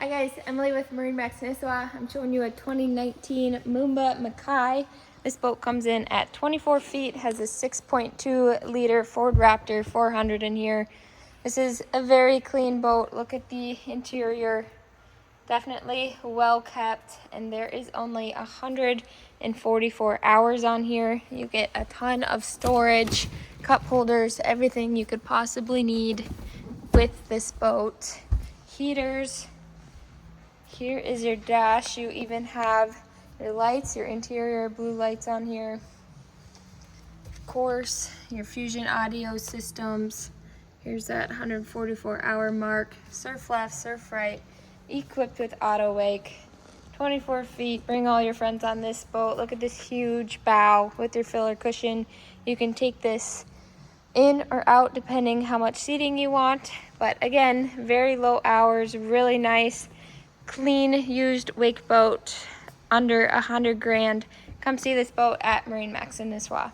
Hi guys, Emily with MarineMax Nisswa. I'm showing you a 2019 Moomba Makai. This boat comes in at 24 feet, has a 6.2 liter Ford Raptor 400 in here. This is a very clean boat. Look at the interior. Definitely well kept, and there is only 144 hours on here. You get a ton of storage, cup holders, everything you could possibly need with this boat. Heaters. Here is your dash. You even have your lights, your interior blue lights on here. Of course, your Fusion audio systems. Here's that 144 hour mark. Surf left, surf right. Equipped with auto wake. 24 feet. Bring all your friends on this boat. Look at this huge bow with your filler cushion. You can take this in or out depending how much seating you want. But again, very low hours, really nice. Clean used wake boat, under 100 grand. Come see this boat at MarineMax in Nisswa.